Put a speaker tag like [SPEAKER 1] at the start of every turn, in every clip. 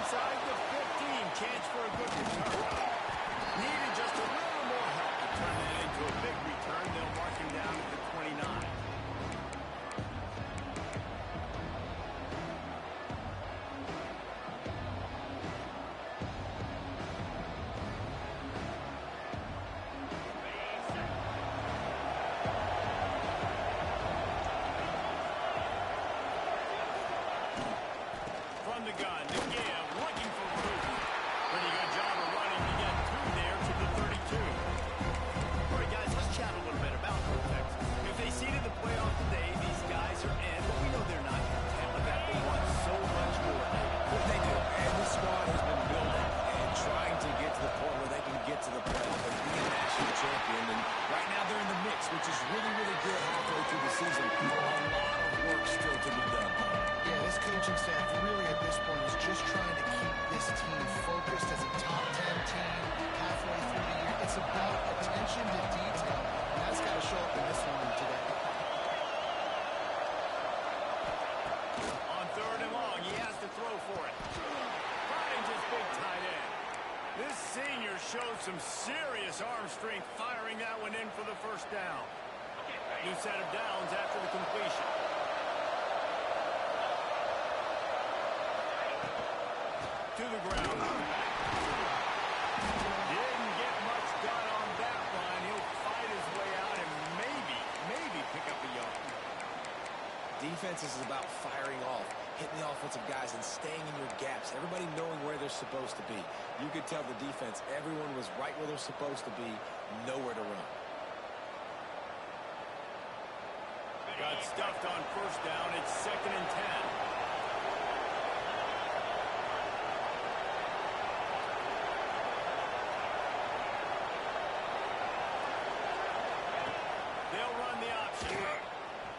[SPEAKER 1] inside the 15. Chance for a good return. Needed just a little more help to turn that into a big return. They'll mark him down at the 29. From the gun, to give, looking for room. Pretty good job of running to get through there to the 32. All right, guys, let's chat a little bit about Vertex. If they seeded the playoff today, these guys are in, but we know they're not content with that. They want so much more.
[SPEAKER 2] They do, and the squad has been building and trying to get to the point where they can get to the playoff and be a national champion. And right now they're in the mix, which is really, really good halfway through the season. A lot of work still to be done.
[SPEAKER 3] Yeah, this coaching staff really at this point is just trying to keep this team focused as a top 10 team halfway through the year. It's about attention to detail, and that's got to show up in this one today.
[SPEAKER 1] On 3rd and long, he has to throw for it. Finds his big tight end. This senior shows some serious arm strength firing that one in for the first down. New set of downs after the completion. To the ground. Didn't get much done on that line. He'll fight his way out and maybe pick up a yard.
[SPEAKER 2] Defense is about firing off, hitting the offensive guys, and staying in your gaps. Everybody knowing where they're supposed to be. You could tell the defense, everyone was right where they're supposed to be, nowhere to run.
[SPEAKER 1] Got stuffed on 1st down. It's 2nd and 10. They'll run the option.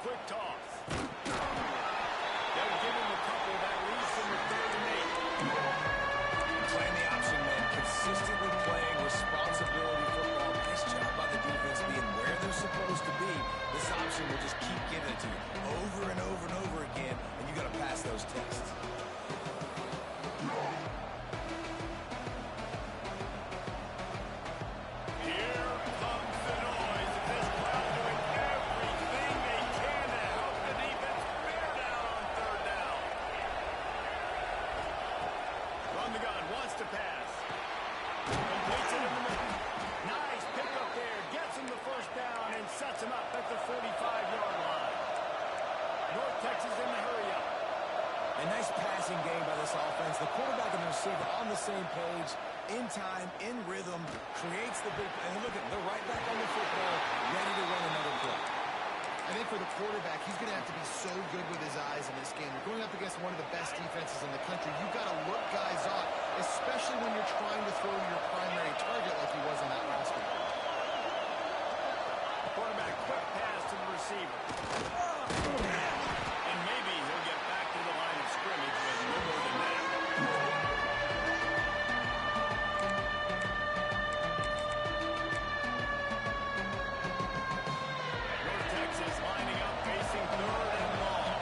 [SPEAKER 1] Quick toss. They'll give him a couple that leads him to 3rd and 8.
[SPEAKER 2] Playing the option, man. Consistently playing responsibility football. Nice job by the defense being where they're supposed to be. This option will just keep giving it to you over and over and over again, and you got to pass those tests.
[SPEAKER 1] Here comes the noise of this crowd doing everything they can to help the defense bear down on 3rd down. From the gun, wants to pass. Completes it in the middle. Nice pickup there. Gets him the 1st down and sets him up at the 45-yard line. North Texas in the hurry-up.
[SPEAKER 2] A nice passing game by this offense. The quarterback and the receiver on the same page, in time, in rhythm, creates the big play. And look at they're right back on the football, ready to run another play.
[SPEAKER 3] I think for the quarterback, he's going to have to be so good with his eyes in this game. You're going up against one of the best defenses in the country. You've got to look guys off, especially when you're trying to throw your primary target like he was in that last one.
[SPEAKER 1] Quarterback, quick pass to the receiver. And maybe he'll get back to the line of scrimmage with no more than that. North Texas lining up, facing 3rd and long.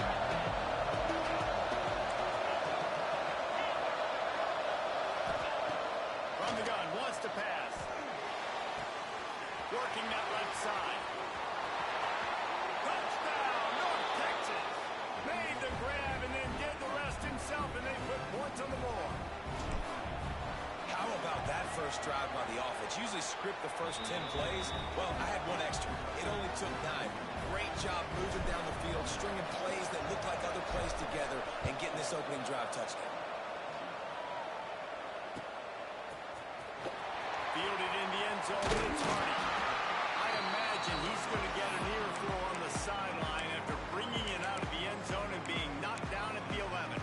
[SPEAKER 1] From the gun, wants to pass. Working that left side. Touchdown, North Texas. Made the grab and then did the rest himself, and they put points on the board.
[SPEAKER 2] How about that first drive by the offense? Usually script the first 10 plays. Well, I had one extra. It only took 9. Great job moving down the field, stringing plays that look like other plays together, and getting this opening drive touchdown.
[SPEAKER 1] Fielded in the end zone, and it's Hardy. I imagine he's going to get an earful on the sideline after bringing it out of the end zone and being knocked down at the 11.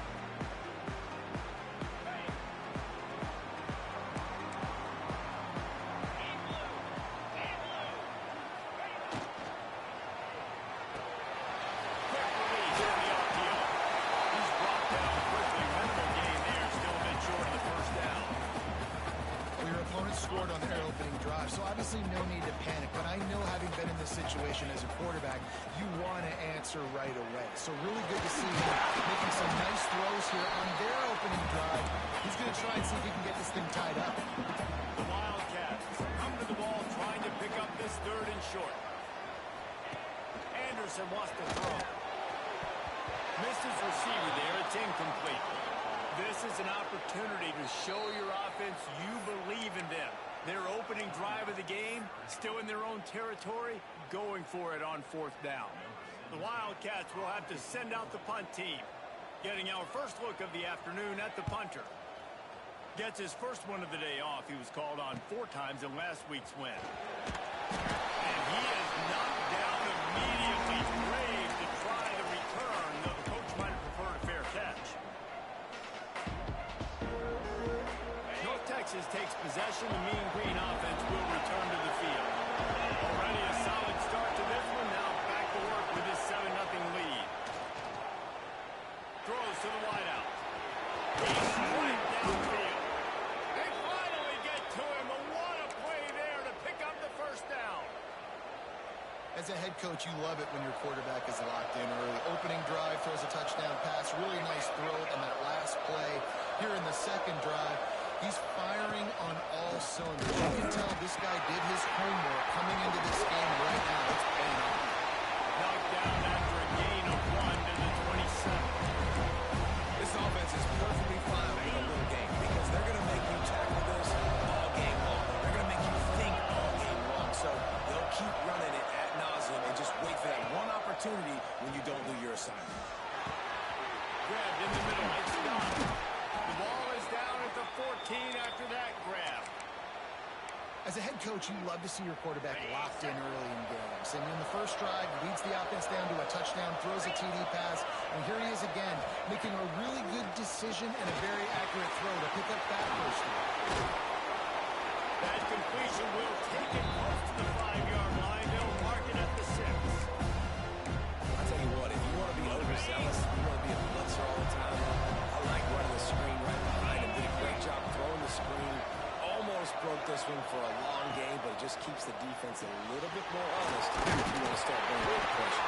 [SPEAKER 1] Quick release on the RPO. He's brought down quickly. Minimal gain there, still a bit short of the 1st down.
[SPEAKER 3] Well, your opponent scored on their opening drive, so obviously no need to panic. But I know, having been in this situation as a quarterback, you want to answer right away. So really good to see him making some nice throws here on their opening drive. He's
[SPEAKER 1] his receiver there. It's incomplete. This is an opportunity to show your offense you believe in them. Their opening drive of the game, still in their own territory, going for it on 4th down. The Wildcats will have to send out the punt team. Getting our first look of the afternoon at the punter. Gets his first one of the day off. He was called on 4 times in last week's win. And he is knocked down immediately. Brave to try the return, though the coach might have preferred a fair catch. North Texas takes possession. The Mean Green offense will return to the field. Already a solid start to this one. Now back to work with his 7-0 lead. Throws to the wideout. He's straight downfield. They finally get to him, but what a play there to pick up the first down.
[SPEAKER 3] As a head coach, you love it when your quarterback is locked in early. Opening drive, throws a touchdown pass. Really nice throw on that last play. Here in the second drive, he's firing on all cylinders. You can tell this guy did his homework coming into this game right now. It's paying off.
[SPEAKER 1] Knocked down after a gain of 1 to the 27.
[SPEAKER 2] This offense is perfectly fine with a little game because they're going to make you tackle this all game long. They're going to make you think all game long. So they'll keep running it ad nauseum and just wait for that one opportunity when you don't do your assignment.
[SPEAKER 1] Grabbed in the middle. It's stopped. The ball is down at the 14 after that grab.
[SPEAKER 3] As a head coach, you love to see your quarterback locked in early in games. And in the first drive, leads the offense down to a touchdown, throws a TD pass, and here he is again, making a really good decision and a very accurate throw to pick up that first down.
[SPEAKER 1] That completion will take it close to the 5-yard line. They'll mark it at the 6.
[SPEAKER 2] I'll tell you what, if you want to be overzealous, you want to be a blitzer all the time, I like running the screen right behind him. Did a great job throwing the screen. Almost broke this one for a long game, but it just keeps the defense a little bit more honest if you want to start bringing the pressure.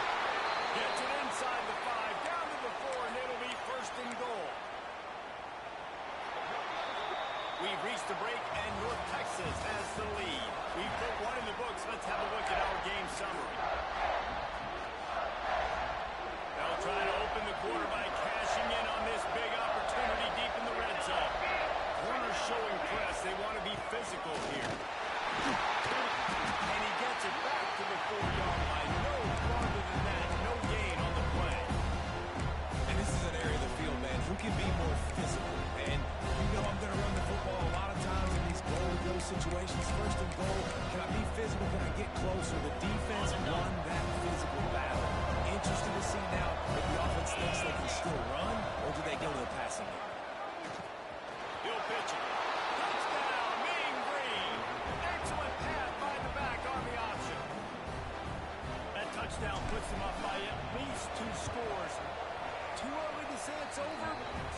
[SPEAKER 1] Gets it inside the 5, down to the 4, and it'll be 1st and goal. We've reached the break, and North Texas has the lead. We've put one in the books. Let's have a look at our game summary. They'll try to open the quarter by cashing in on this big opportunity deep in the red zone. Corner showing press. They want to be physical here. And he gets it back to the 4-yard line. No farther than that. No gain on the play.
[SPEAKER 2] And this is an area of the field, man, who can be more physical. And you know I'm going to run the football a lot of times in these goal-to-go situations. 1st and goal, can I be physical? Can I get closer? The defense won that physical battle. Interested to see now if the offense thinks they can still run, or do they go to the passing game?
[SPEAKER 1] He'll pitch it. Touchdown, Mean Green. Excellent pass by the back on the option. That touchdown puts them up by at least 2 scores. Too early to say it's over?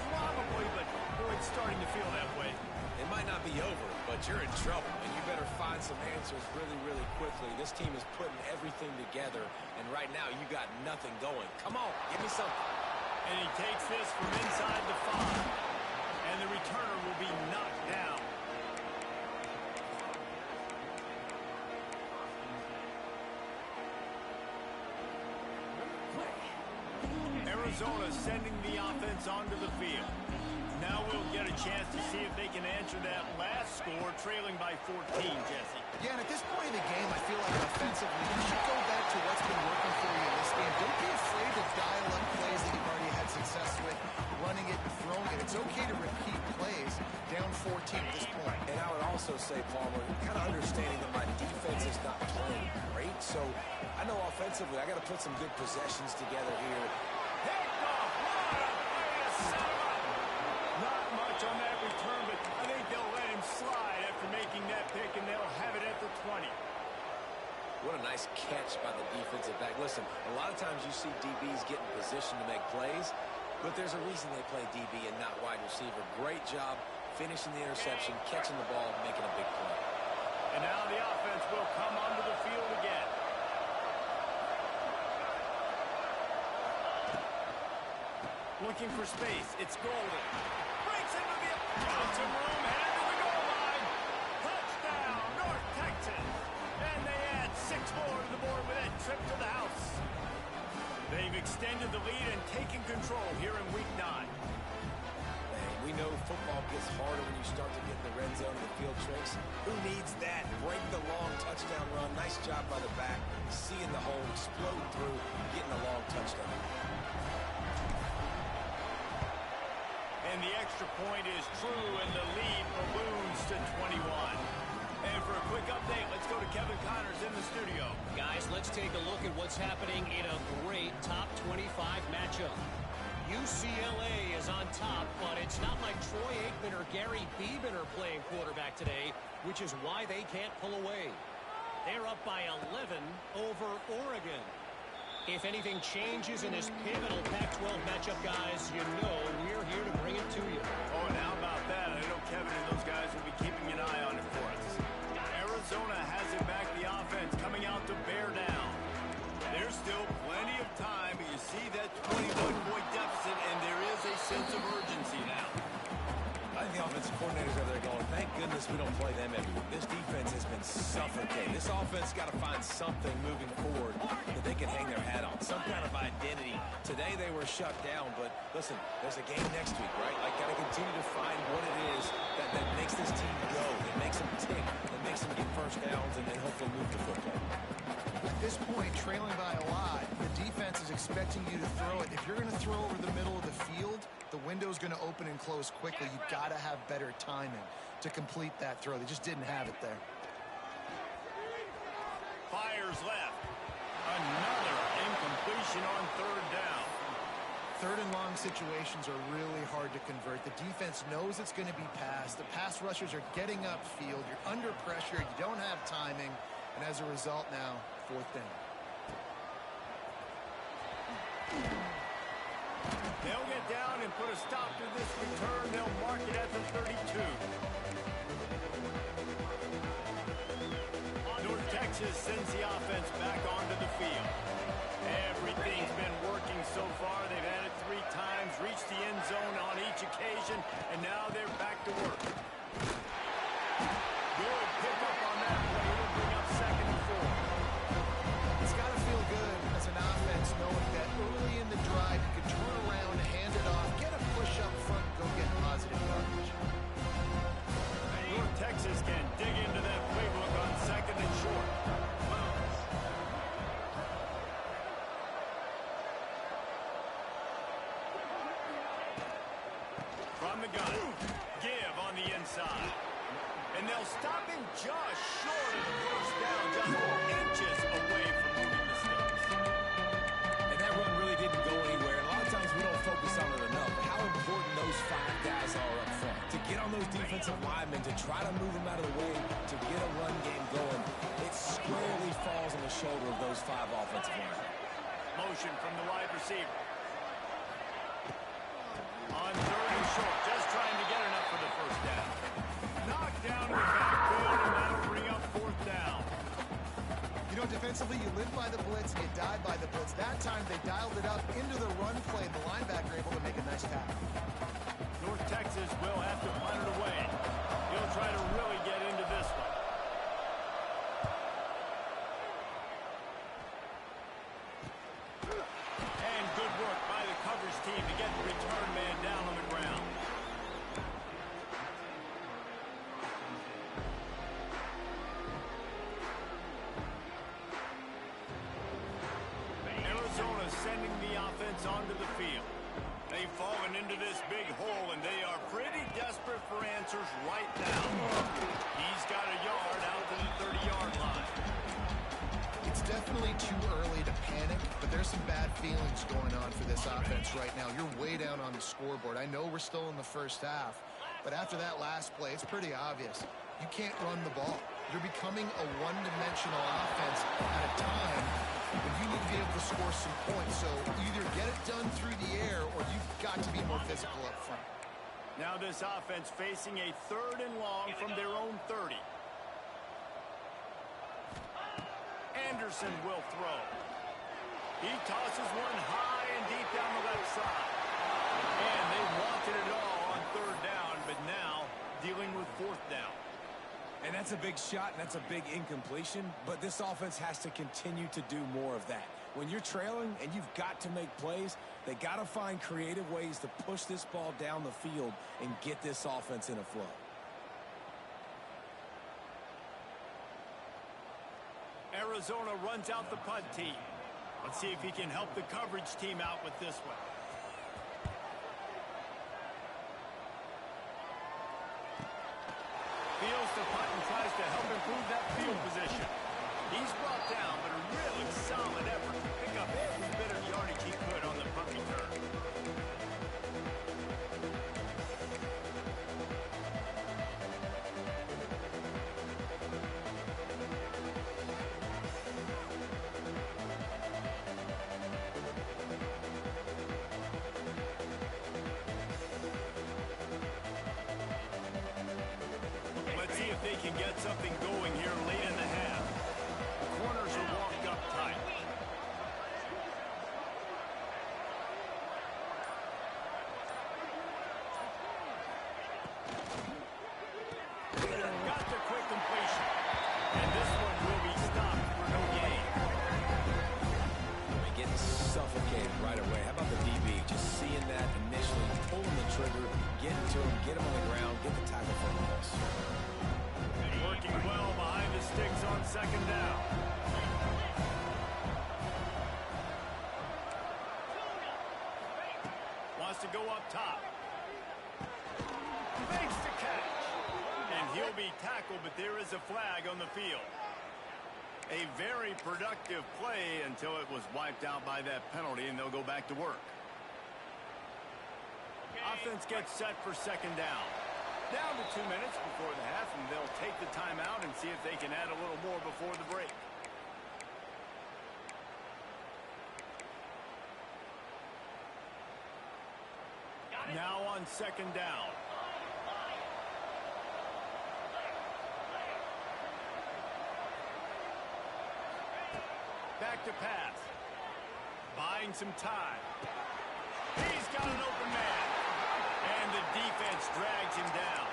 [SPEAKER 1] Probably, but boy, it's starting to feel that way.
[SPEAKER 2] It might not be over, but you're in trouble, and you better find some answers really, really quickly. This team is putting everything together, and right now you got nothing going. Come on, give me something.
[SPEAKER 1] And he takes this from inside the 5. And the returner will be knocked down. Arizona sending the offense onto the field. Now we'll get a chance to see if they can answer that last score, trailing by 14, Jesse.
[SPEAKER 3] Yeah, and at this point in the game, I feel like offensively, you should go back to what's been working for you in this game. Don't be afraid to dial up plays that you've already had success with, running it and throwing it. It's okay to repeat plays down 14 at this point.
[SPEAKER 2] And I would also say, Palmer, kind of understanding that my defense is not playing great, so I know offensively I got to put some good possessions together here.
[SPEAKER 1] Picked off. What a play to set him up. Not much on that return, but I think they'll let him slide after making that pick, and they'll have it at the 20.
[SPEAKER 2] What a nice catch by the defensive back. Listen, a lot of times you see DBs get in position to make plays, but there's a reason they play DB and not wide receiver. Great job finishing the interception, catching the ball, making a big play.
[SPEAKER 1] And now the offense will come onto the field again. Looking for space. It's Golden. Breaks into the some room, headed to the goal line. Touchdown, North Texas. And they add 6 more to the board with that trip to the house. They've extended the lead and taken control
[SPEAKER 2] gets harder when you start to get in the red zone and the field tricks. Who needs that? Break the long touchdown run. Nice job by the back. Seeing the hole, explode through, getting a long touchdown.
[SPEAKER 1] And the extra point is true, and the lead balloons to 21. And for a quick update, let's go to Kevin Connors in the studio.
[SPEAKER 4] Guys, let's take a look at what's happening in a great top 25 matchup. UCLA is on top, but it's not like Troy Aikman or Gary Beeman are playing quarterback today, which is why they can't pull away. They're up by 11 over Oregon. If anything changes in this pivotal Pac-12 matchup, guys, you know we're here to bring it to you.
[SPEAKER 1] Oh, and how about that? I know Kevin and those guys will be keeping an eye on it for us. Arizona has it back, the offense coming out to bear down. There's still plenty of time, but you see that 21-point deficit, and there is a sense of urgency now.
[SPEAKER 2] I think the offensive coordinators over there going, thank goodness we don't play them every week. This defense has been suffocating. This offense got to find something moving forward that they can hang their hat on, some kind of identity. Today they were shut down, but listen, there's a game next week, right? Like, got to continue to find what it is that makes this team go, that makes them tick, that makes them get first downs, and then hopefully move to football.
[SPEAKER 3] At this point, trailing by a lot, the defense is expecting you to throw it. If you're going to throw over the middle of the field, the window's going to open and close quickly. You've got to have better timing to complete that throw. They just didn't have it there.
[SPEAKER 1] Fires left. Another incompletion on third down.
[SPEAKER 3] Third and long situations are really hard to convert. The defense knows it's going to be passed. The pass rushers are getting upfield. You're under pressure. You don't have timing. And as a result now, fourth down.
[SPEAKER 1] They'll get down and put a stop to this return. They'll mark it at the 32. North Texas sends the offense back onto the field. Everything's been working so far. They've had it 3 times, reached the end zone on each occasion, and now they're back to work. Good pickup on that play. It'll bring up 2nd and 4.
[SPEAKER 3] It's got to feel good as an offense knowing that early in the drive you can turn around, hand it off, get a push up front, go get positive yardage.
[SPEAKER 1] North Texas can dig into that playbook on 2nd and short. From the gun, give on the inside. And they'll stop him just short of the first down, just inches away from moving the sticks.
[SPEAKER 2] And that run really didn't go anywhere. And a lot of times we don't focus on it enough. How important those 5 guys are up front. To get on those defensive linemen, to try to move them out of the way, to get a run game going, it squarely falls on the shoulder of those 5 offensive linemen.
[SPEAKER 1] Motion from the wide receiver. On 3rd and short, just trying to get enough for the first down. Knocked down in the backfield, and that'll bring up 4th down.
[SPEAKER 3] You know, defensively, you live by the blitz and you die by the blitz. That time, they dialed it up into the run play. The linebacker able to make a nice tackle.
[SPEAKER 1] North Texas will have to punt it away. He'll try to really get into this one. And good work by the coverage team to get the return man down on the ground. Arizona sending the offense onto the field. They've fallen into this big hole, and they are pretty desperate for answers right now. He's got a yard out to the 30-yard line.
[SPEAKER 3] It's definitely too early to panic, but there's some bad feelings going on for this offense right now. You're way down on the scoreboard. I know we're still in the first half, but after that last play, it's pretty obvious. You can't run the ball. You're becoming a one-dimensional offense at a time when you need to be able to score some points. So either get it done through the air or you've got to be more physical up front.
[SPEAKER 1] Now this offense facing a 3rd and long from their own 30. Anderson will throw. He tosses one high and deep down the left side. And they wanted it all on 3rd down, but now dealing with 4th down.
[SPEAKER 2] And that's a big shot, and that's a big incompletion, but this offense has to continue to do more of that. When you're trailing and you've got to make plays, they got to find creative ways to push this ball down the field and get this offense in a flow.
[SPEAKER 1] Arizona runs out the punt team. Let's see if he can help the coverage team out with this one. Fields the punt and tries to help improve that field position. He's brought down, but a really solid effort to pick up every bit of yardage he could on the punt return. Let's see if they can get something going here late in the half. The corners are walked up tight. Got the quick completion. And this one will be stopped for no gain.
[SPEAKER 2] They're getting suffocated right away. How about the DB? Just seeing that initially, pulling the trigger, getting to him, get him on the ground, get the tackle for a loss.
[SPEAKER 1] Working well behind the sticks on second down. Wants to go up top. Makes the catch. And he'll be tackled, but there is a flag on the field. A very productive play until it was wiped out by that penalty, and they'll go back to work. Offense gets set for second down. Down to 2 minutes before the half, and they'll take the timeout and see if they can add a little more before the break. Now on second down. Back to pass. Buying some time. He's got an open man. And the defense drags him down.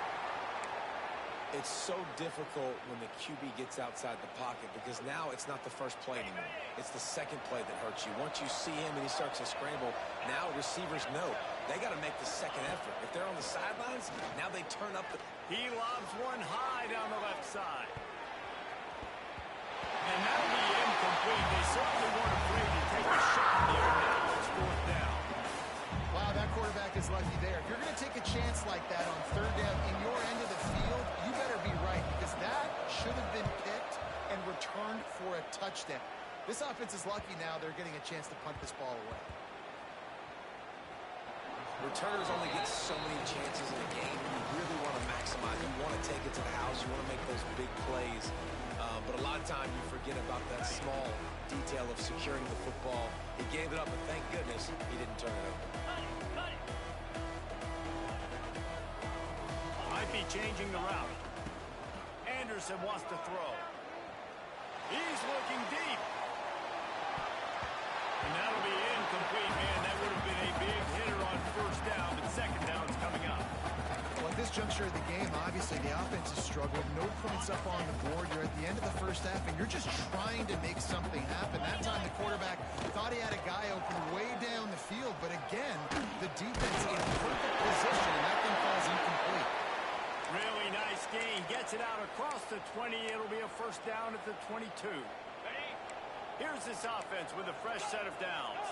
[SPEAKER 2] It's so difficult when the QB gets outside the pocket because now it's not the first play anymore. It's the second play that hurts you. Once you see him and he starts to scramble, now receivers know they got to make the second effort. If they're on the sidelines, now they turn up the...
[SPEAKER 1] He lobs one high down the left side. And that'll be incomplete. They certainly weren't afraid to take a shot in the air. Now it's fourth down.
[SPEAKER 3] Wow, that quarterback is lucky there. If you're going to take a chance like that on third down in your end of the field, you better be right because that should have been picked and returned for a touchdown. This offense is lucky now they're getting a chance to punt this ball away.
[SPEAKER 2] Returners only get so many chances in a game. You really want to maximize. You want to take it to the house. You want to make those big plays. But a lot of time you forget about that small detail of securing the football. He gave it up, but thank goodness he didn't turn it over.
[SPEAKER 1] Might be changing the route. Anderson wants to throw. He's looking deep. And that'll be incomplete, man. That would have been a big hitter on first down, but second down's coming up.
[SPEAKER 3] Well, at this juncture of the game, obviously the offense has struggled. No points up on the board. You're at the end of the first half, and you're just trying to make something happen. That time the quarterback thought he had a guy open way down the field, but again, the defense in perfect position, and that thing falls incomplete.
[SPEAKER 1] Really nice gain. Gets it out across the 20. It'll be a first down at the 22. Here's this offense with a fresh set of downs.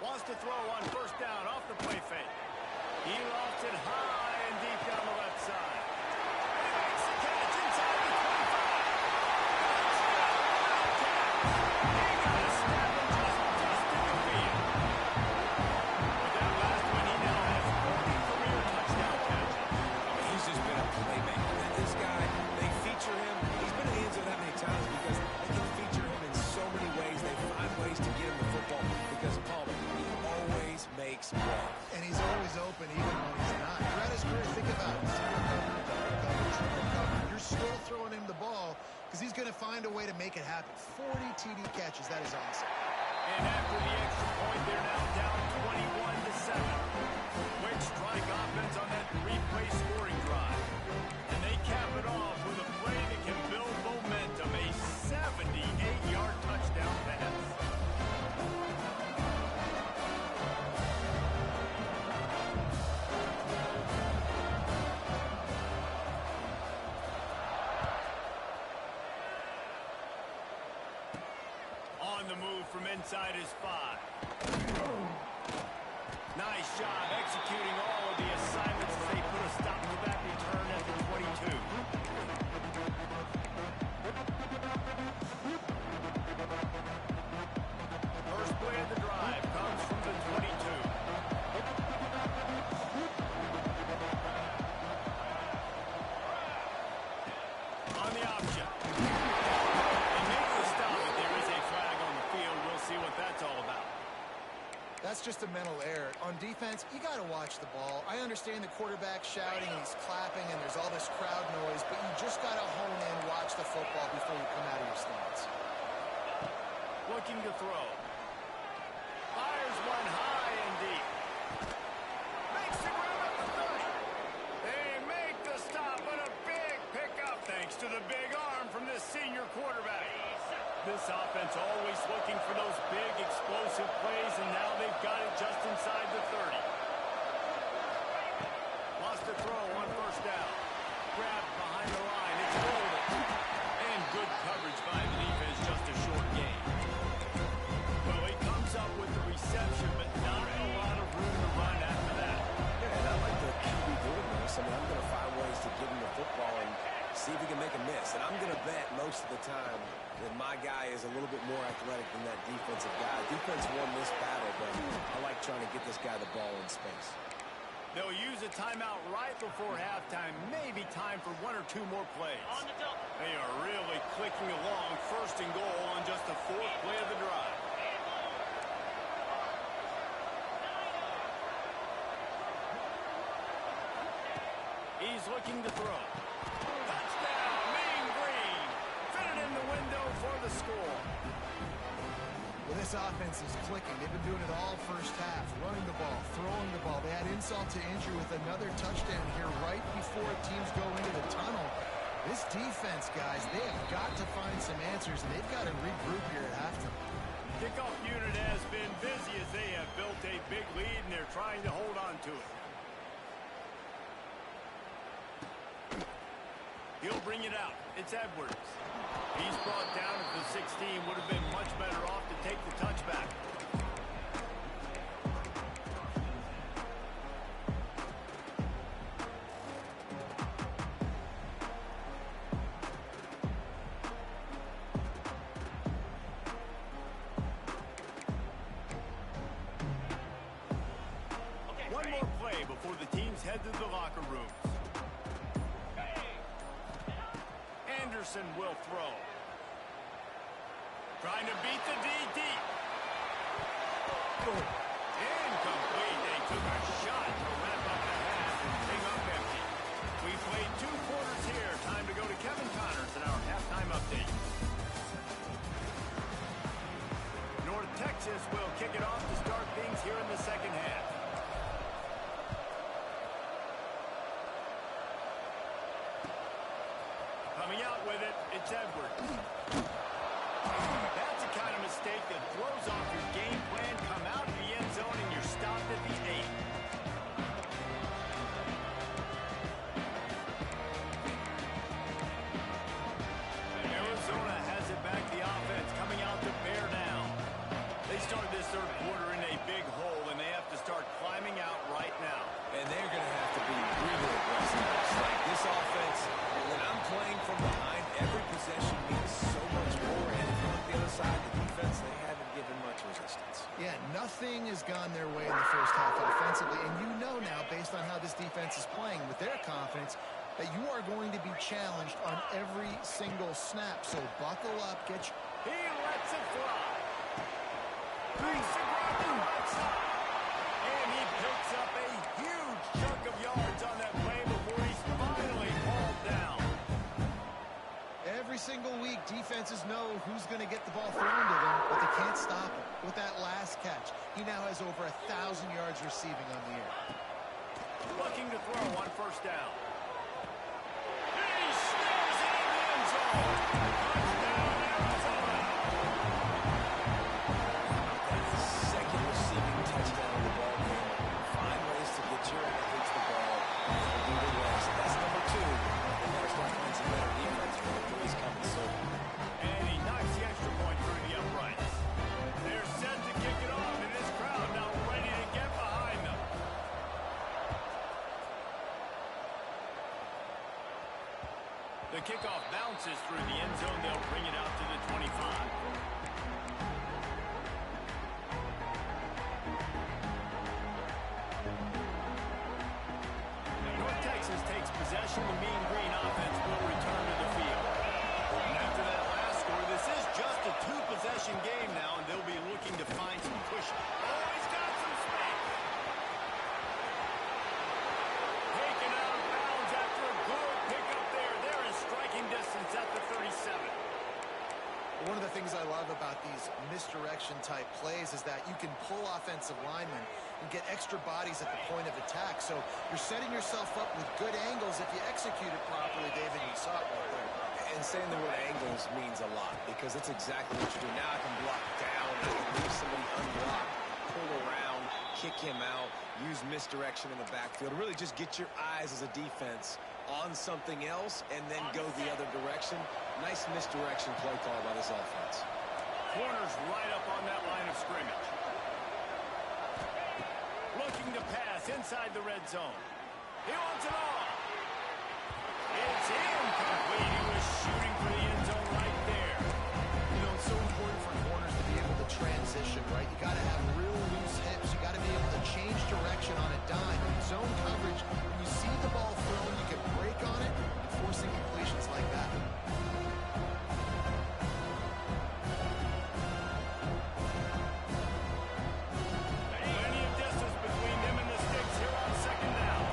[SPEAKER 1] Wants to throw on first down off the play fake. He lofts it high and deep down the left side. And he makes the catch inside the 25. He got a snap and just in the field. With that last one, he now has 40 career touchdown catches.
[SPEAKER 2] He's just been a playmaker. This guy, they feature him. He's been in the end zone that many times because they can feature him in so many ways. They find ways to get him the football because Paul, he always makes plays.
[SPEAKER 3] And he's always open even when he's not. Throughout his career, think about it. Single cover, double cover, triple cover. You're still throwing him the ball because he's going to find a way to make it happen. 40 TD catches. That is awesome.
[SPEAKER 1] And after the extra point, they're now down 21-7. Quick strike offense on that three-play scoring drive. And they cap it off with a play that can build momentum. A 78 inside his 5. Nice job executing all of the assignments as they put a stop to that return at the 22. First play of the drive comes from the 22. On the option. And make the stop, but there is a flag on the field. We'll see what that's all about.
[SPEAKER 3] That's just a mental error. On defense, you got to watch the ball. I understand the quarterback shouting and he's clapping and there's all this crowd noise, but you just got to hone in, watch the football before you come out of your stance.
[SPEAKER 1] Looking to throw. Fires one high and deep. Makes the grab at the 30. They make the stop, but a big pickup thanks to the big arm from this senior quarterback. This offense always looking for those big explosive plays, and now they've got it just inside the 30. Lost a throw on first down. Grabbed behind the line. It's golden. And good coverage by the defense, just a short gain. Well, he comes up with the reception, but not a lot of room to run after that.
[SPEAKER 2] Yeah, and I like the QB doing this. I mean, I'm going to find ways to give him the football and see if he can make a miss. And I'm going to bet most of the time that my guy is a little bit more athletic than that defensive guy. Defense won this battle, but I like trying to get this guy the ball in space.
[SPEAKER 1] They'll use a timeout right before halftime. Maybe time for 1 or 2 more plays. They are really clicking along. First and goal on just the 4th play of the drive. He's looking to throw. Touchdown, Mean Green. Fit it in the window for the score.
[SPEAKER 3] Well, this offense is clicking. They've been doing it all first half, running the ball, throwing the ball. They had insult to injury with another touchdown here right before teams go into the tunnel. This defense, guys, they have got to find some answers, and they've got to regroup here at halftime.
[SPEAKER 1] Kickoff unit has been busy as they have built a big lead, and they're trying to hold on to it. He'll bring it out. It's Edwards. He's brought down at the 16. Would have been much better off to take the touchback. One more play before the teams head to the locker rooms. Anderson will throw. Trying to beat the DD. Incomplete. They took a shot to wrap up the half and came up empty. We played 2 quarters here. Time to go to Kevin Connors in our halftime update. North Texas will kick it off to start things here in the second half. Coming out with it, it's Edwards. That's the kind of mistake that throws off your game plan. Come out of the end zone and you're stopped at the 8. Arizona has it back. The offense coming out to bear down. They started this 3rd quarter in a big hole, and they have to start climbing out right now.
[SPEAKER 2] And they're going to have to be really aggressive. It's like this offense, when I'm playing from behind, every possession means so much more. And if you look the other side, the defense, they haven't given much resistance.
[SPEAKER 3] Yeah, nothing has gone their way in the first half offensively. And you know now, based on how this defense is playing with their confidence, that you are going to be challenged on every single snap. So buckle up, get your...
[SPEAKER 1] He lets it fly. Brings the grab to the right side. And he picks up a huge chunk of yards on that play before he's finally hauled down.
[SPEAKER 3] Every single week, defenses know who's going to get the ball thrown to them, but they can't stop him. With that last catch, he now has over 1,000 yards receiving on the air.
[SPEAKER 1] Looking to throw on first down. He snares it in the end zone. Touchdown, Arizona.
[SPEAKER 2] That's the second receiving touchdown of the ball game. Find ways to get your athletes the ball and do the rest. That's number 2. And there's start playing some better defense when the three's coming soon.
[SPEAKER 1] And he knocks the extra point through the uprights. There's the kickoff bounces through the end zone. They'll bring it out to the 25. North Texas takes possession. The Mean Green offense will return to the field. And after that last score, this is just a two-possession game now, and they'll be looking to find some push. Oh, he's got some space. Taken out of bounds after a good pickup there. There is striking distance at the 37.
[SPEAKER 3] One of the things I love about these misdirection-type plays is that you can pull offensive linemen and get extra bodies at the point of attack. So you're setting yourself up with good angles if you execute it properly, David. You saw it right there.
[SPEAKER 2] And saying the word angles means a lot because that's exactly what you do. Now I can block down, I can leave somebody unblocked, pull around, kick him out, use misdirection in the backfield. Really just get your eyes as a defense on something else and then go the other direction. Nice misdirection play call by this offense.
[SPEAKER 1] Corners right up on that line of scrimmage. Looking to pass inside the red zone. He wants it all. It's incomplete. He was shooting for the end zone right there.
[SPEAKER 3] You know, it's so important for corners to be able to transition, right? You got to have real loose hips. You got to be able to change direction on a dime. In zone coverage, when you see the ball thrown, you can break on it and forcing completions like that.
[SPEAKER 1] Plenty of distance between them and the sticks here on second down.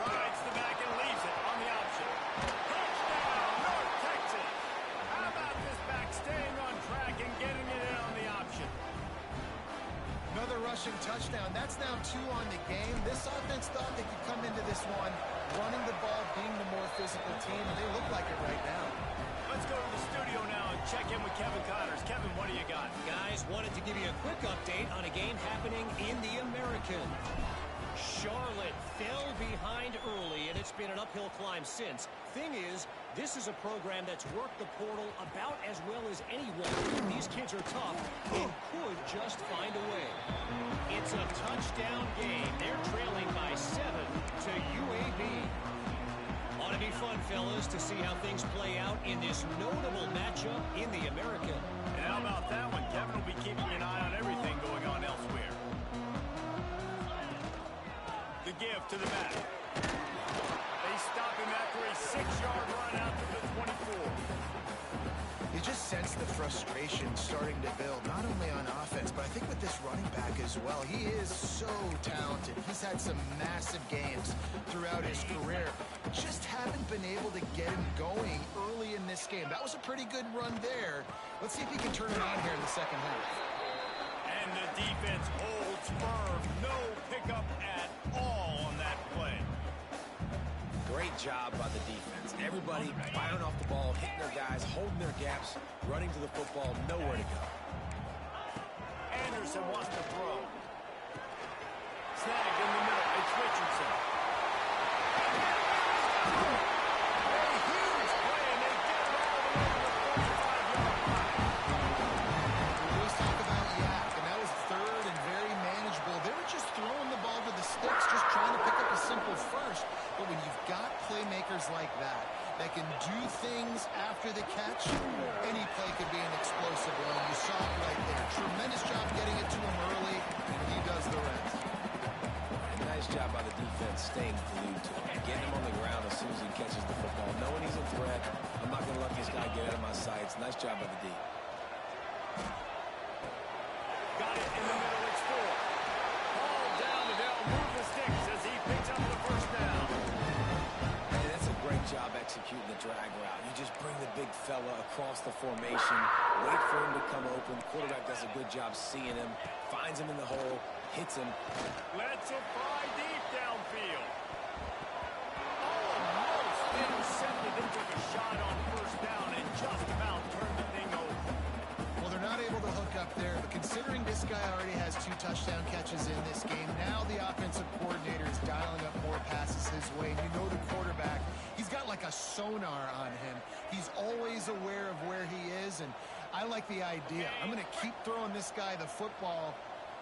[SPEAKER 1] Rides the back and leaves it on the option. Touchdown, North Texas. How about this back staying on track and getting it in on the option?
[SPEAKER 3] Another rushing touchdown. That's now 2 on the game. This offense thought they could come into this one running the ball, being the more physical team, and they look like it right now.
[SPEAKER 1] Let's go to the studio now and check in with Kevin Connors. Kevin, what do you got?
[SPEAKER 4] Guys, wanted to give you a quick update on a game happening in the American. Charlotte fell behind early, and it's been an uphill climb since. Thing is, this is a program that's worked the portal about as well as anyone. These kids are tough and could just find a way. It's a touchdown game. They're trailing by 7 to UAB. Ought to be fun, fellas, to see how things play out in this notable matchup in the American.
[SPEAKER 1] And how about that one? Kevin will be keeping an eye on everything going on elsewhere. The give to the back. They stop him after a 6-yard run out to the 24.
[SPEAKER 3] You just sense the frustration starting to build, not only on offense, but I think with this running back as well. He is so talented. He's had some massive games throughout his career. Just haven't been able to get him going early in this game. That was a pretty good run there. Let's see if he can turn it on here in the second half.
[SPEAKER 1] And the defense holds firm. No pickup at all on that play.
[SPEAKER 2] Great job by the defense. Everybody firing off the ball, hitting their guys, holding their gaps, running to the football, nowhere to go.
[SPEAKER 1] Anderson wants to throw. Snagged in the middle. It's Richardson. A huge play, and they get it all the way to the 45-yard line.
[SPEAKER 3] We always talk about Yak, and that was third and very manageable. They were just throwing the ball to the sticks, just trying to pick up a simple first. But when you've got playmakers like that can do things after the catch, any play could be an explosive one. You saw it right there. Tremendous job getting it to him early, and he does the rest.
[SPEAKER 2] And nice job by the defense staying glued to him, getting him on the ground as soon as he catches the football, knowing he's a threat. I'm not going to let this guy get out of my sights. Nice job by the D.
[SPEAKER 1] Got it in the middle. It's 4. Ball down, and they'll move the sticks as he picks up the first down.
[SPEAKER 2] And that's a great job executing the drag route. You just bring the big fella across the formation, wait for him to come open. Quarterback does a good job seeing him, finds him in the hole, hits him.
[SPEAKER 1] Let's it fly deep downfield. Almost intercepted. They took a shot on first down and just about turned the thing over.
[SPEAKER 3] Well, they're not able to hook up there, but considering this guy already has 2 touchdown catches in this game, now the offensive coordinator is dialing up more passes his way. And you know the quarterback, he's got like a sonar on him. He's always aware of where he is, and I like the idea. I'm going to keep throwing this guy the football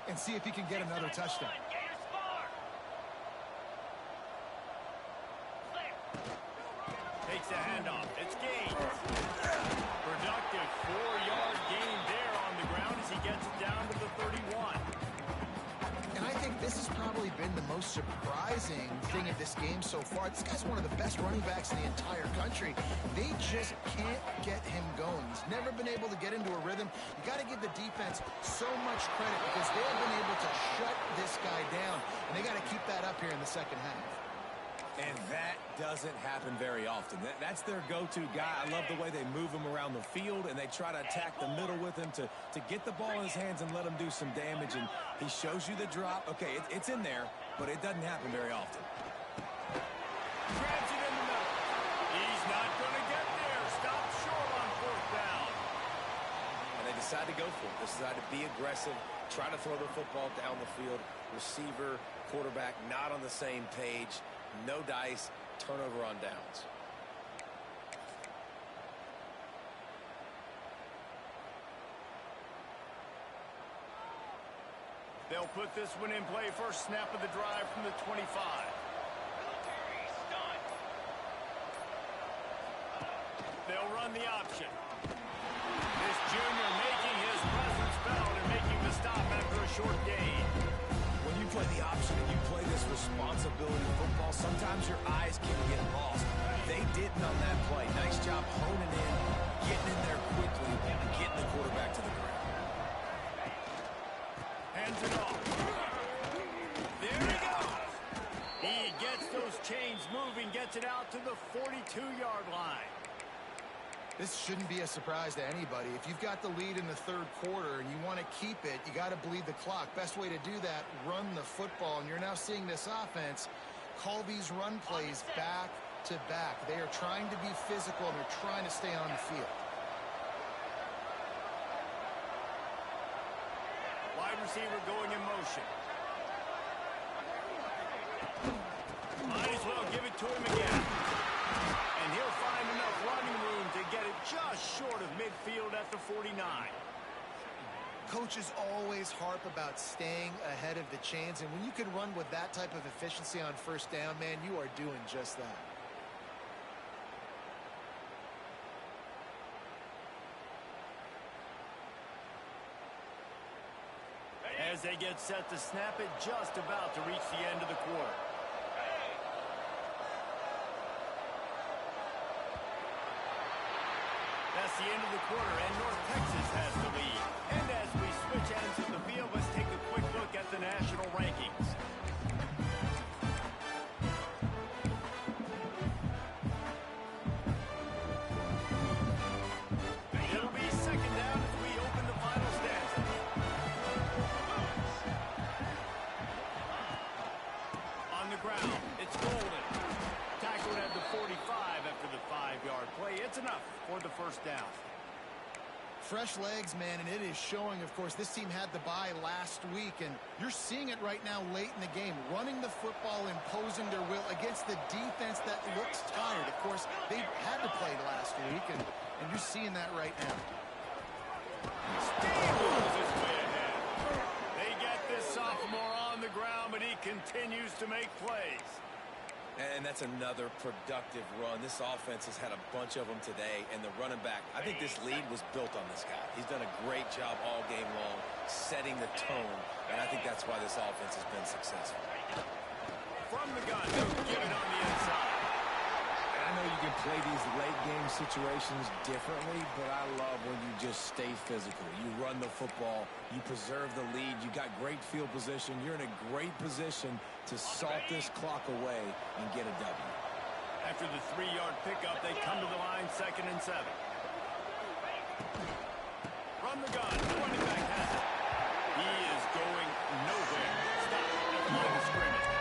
[SPEAKER 3] and see if he can get another touchdown.
[SPEAKER 1] Takes the handoff. It's gained. Productive 4-yard gain there on the ground as he gets it down to the 31.
[SPEAKER 3] And I think this has probably been the most surprising thing of this game so far. This guy's one of the best running backs in the entire country. They just can't get him going. He's never been able to get into a rhythm. You got to give the defense so much credit because they have been able to shut this guy down. And they got to keep that up here in the second half.
[SPEAKER 2] And that doesn't happen very often. That's their go-to guy. I love the way they move him around the field, and they try to attack the middle with him to get the ball in his hands and let him do some damage. And he shows you the drop. Okay, it's in there, but it doesn't happen very often.
[SPEAKER 1] Grabs it in the middle. He's not going to get there. Stop short on fourth down.
[SPEAKER 2] And they decide to go for it. They decide to be aggressive, try to throw the football down the field. Receiver, quarterback, not on the same page. No dice, turnover on downs.
[SPEAKER 1] They'll put this one in play. First snap of the drive from the 25. They'll run the option. This junior making his presence felt and making the stop after a short gain.
[SPEAKER 2] When you play the option and you play this responsibility football, sometimes your eyes can get lost. They didn't on that play. Nice job honing in, getting in there quickly, and getting the quarterback to the ground.
[SPEAKER 1] Hands it off. There he goes. He gets those chains moving, gets it out to the 42-yard line.
[SPEAKER 3] This shouldn't be a surprise to anybody. If you've got the lead in the third quarter and you want to keep it, you got to bleed the clock. Best way to do that, run the football. And you're now seeing this offense call these run plays back to back. They are trying to be physical and they're trying to stay on the field.
[SPEAKER 1] Wide receiver going in motion. Might as well give it to him again. And he'll find enough running room to get it just short of midfield at the 49.
[SPEAKER 3] Coaches always harp about staying ahead of the chains, and when you can run with that type of efficiency on first down, man, you are doing just that.
[SPEAKER 1] As they get set to snap it, just about to reach the end of the quarter. That's the end of the quarter, and North Texas has the lead. And as we switch ends of the field, let's take a quick look at the national rankings. It'll be second down as we open the final stanza. On the ground, it's Golden. Tackled at the 45 after the 5-yard play. It's enough for the first down.
[SPEAKER 3] Fresh legs, man, and it is showing, of course. This team had the bye last week, and you're seeing it right now late in the game. Running the football, imposing their will against the defense that looks tired. Of course, they had to play last week, and you're seeing that right now.
[SPEAKER 1] Steve moves his way ahead. They get this sophomore on the ground, but he continues to make plays.
[SPEAKER 2] And that's another productive run. This offense has had a bunch of them today, and the running back, I think this lead was built on this guy. He's done a great job all game long, setting the tone, and I think that's why this offense has been successful.
[SPEAKER 1] From the gun, give it on the inside.
[SPEAKER 2] I know you can play these late game situations differently, but I love when you just stay physical. You run the football, you preserve the lead, you got great field position, you're in a great position to salt this clock away and get a W.
[SPEAKER 1] After the 3-yard pickup, they come to the line, 2nd and 7. From the gun, the running back has it. He is going nowhere. Stop at the line of scrimmage.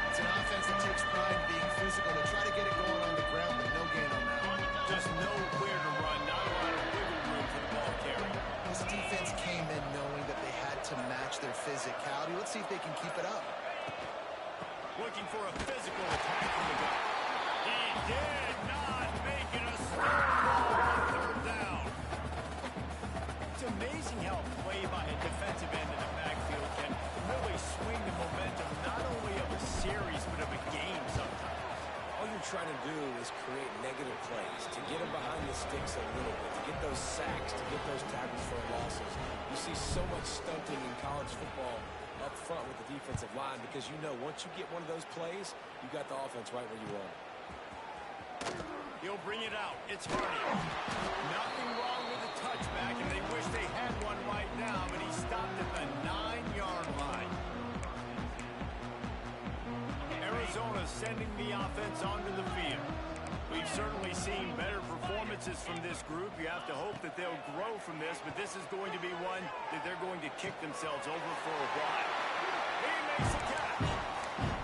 [SPEAKER 3] It's an offense that takes pride in being physical. They try to get it going on the ground, but no gain on that one.
[SPEAKER 1] Just nowhere to run, not a lot of wiggle room for the ball carrier.
[SPEAKER 3] This defense came in knowing that they had to match their physicality. Let's see if they can keep it up.
[SPEAKER 1] Looking for a physical attack from the gun. He did not make it a stone ball on 3rd down. It's amazing how play by a defensive end in the backfield can really swing the momentum not only of a series but of a game sometimes.
[SPEAKER 2] All you're trying to do is create negative plays, to get them behind the sticks a little bit, to get those sacks, to get those tackles for losses. You see so much stunting in college football up front with the defensive line because you know once you get one of those plays, you got the offense right where you want it.
[SPEAKER 1] He'll bring it out. It's Hardy. Nothing wrong with the touchback, and they wish they had one right now, but he stopped at the 9-yard line. Arizona sending the offense onto the field. We've certainly seen better performances from this group. You have to hope that they'll grow from this, but this is going to be one that they're going to kick themselves over for a while. He makes a catch.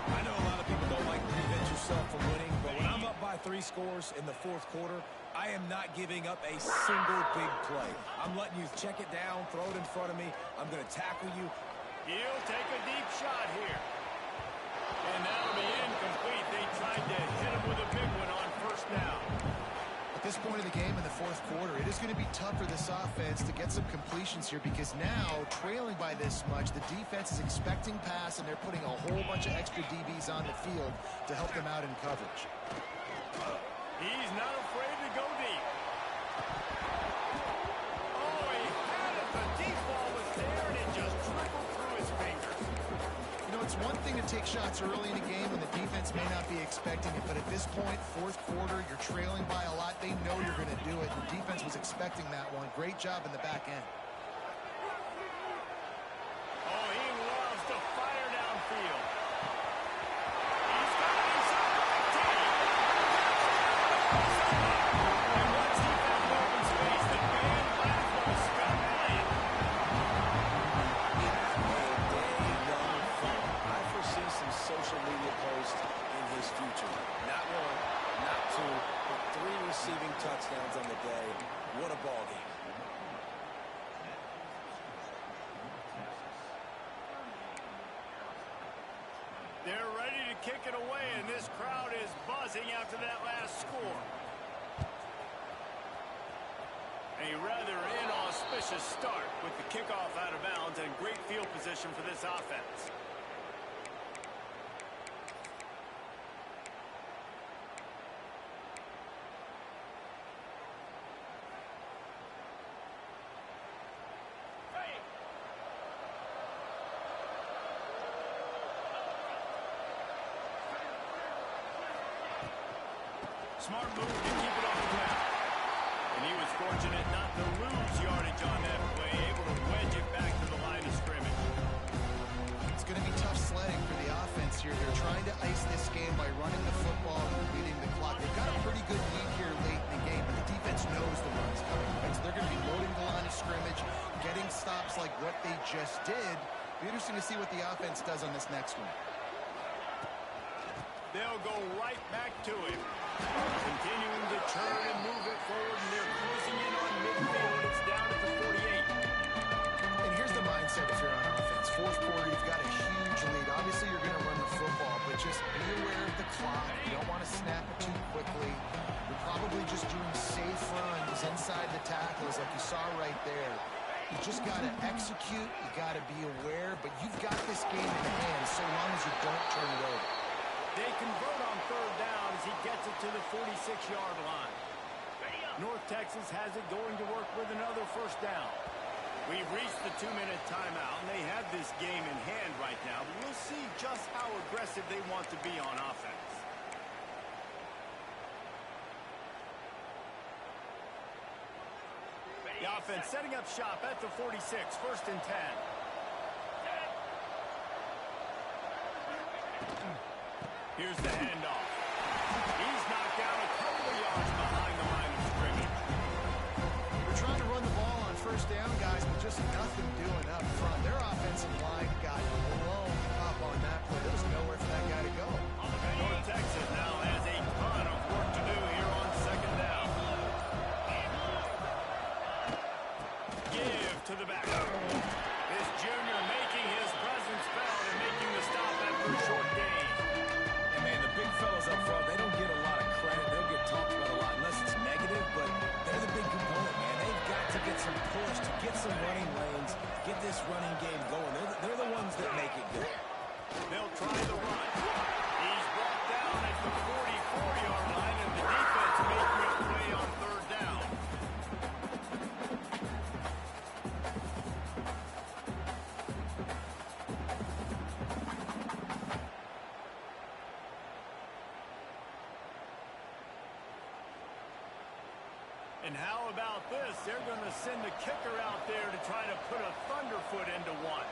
[SPEAKER 2] I know a lot of people don't like to prevent yourself from winning, but when I'm up by 3 scores in the fourth quarter, I am not giving up a single big play. I'm letting you check it down, throw it in front of me. I'm going to tackle you.
[SPEAKER 1] He'll take a deep shot here. And that'll be incomplete. They tried to hit him with a big one on first down.
[SPEAKER 3] At this point of the game in the fourth quarter, it is going to be tough for this offense to get some completions here because now, trailing by this much, the defense is expecting pass, and they're putting a whole bunch of extra DBs on the field to help them out in coverage.
[SPEAKER 1] He's not afraid to go deep. Oh, he had it. The deep ball was there, and it just trickled through his fingers.
[SPEAKER 3] You know, it's one thing to take shots early in a game when the defense may not be expecting it, but at this point, fourth quarter, you're trailing by a lot. They know you're going to do it. The defense was expecting that one. Great job in the back end.
[SPEAKER 1] Oh, he loves to fire downfield. He's got it inside the 15. And once he found open space, the band might as well stop playing.
[SPEAKER 2] I foresee some social media posts in his future. Not one, not two, but 3 receiving touchdowns on the day. What a ball game.
[SPEAKER 1] They're ready to kick it away, and this crowd is buzzing after that last score. A rather inauspicious start with the kickoff out of bounds and great field position for this offense. Smart move to keep it on the ground. And he was fortunate not to lose yardage on that play, able to wedge it back to the line of scrimmage.
[SPEAKER 3] It's going to be tough sledding for the offense here. They're trying to ice this game by running the football and beating the clock. They've got a pretty good lead here late in the game, but the defense knows the run's coming, right? So they're going to be loading the line of scrimmage, getting stops like what they just did. Be interesting to see what the offense does on this next one.
[SPEAKER 1] They'll go right back to him. Continuing to turn and move it forward, and they're closing in on midfield. It's down at the 48.
[SPEAKER 3] And here's the mindset if you're on offense. Fourth quarter, you've got a huge lead. Obviously, you're going to run the football, but just be aware of the clock. You don't want to snap it too quickly. You're probably just doing safe runs inside the tackles like you saw right there. You just got to execute. You got to be aware, but you've got this game in the hands so long as you don't turn it over.
[SPEAKER 1] They convert on third down as he gets it to the 46-yard line. North Texas has it going to work with another first down. We've reached the 2-minute timeout, and they have this game in hand right now, but we'll see just how aggressive they want to be on offense. The offense setting up shop at the 46, first and 10. Here's the handoff. He's knocked down a couple of yards behind the line of scrimmage.
[SPEAKER 3] We're trying to run the ball on first down, guys, but just nothing doing up front. Their offensive line got blown up on that play. There was nowhere for that guy to go.
[SPEAKER 1] North Texas now has a ton of work to do here on second down. Give to the back. This junior making his presence felt and making the stop after a short gain.
[SPEAKER 2] Big fellas up front, they don't get a lot of credit. They'll get talked about a lot unless it's negative, but they're the big component, man. They've got to get some push, to get some
[SPEAKER 1] And how about this? They're going to send the kicker out there to try to put a thunderfoot into one.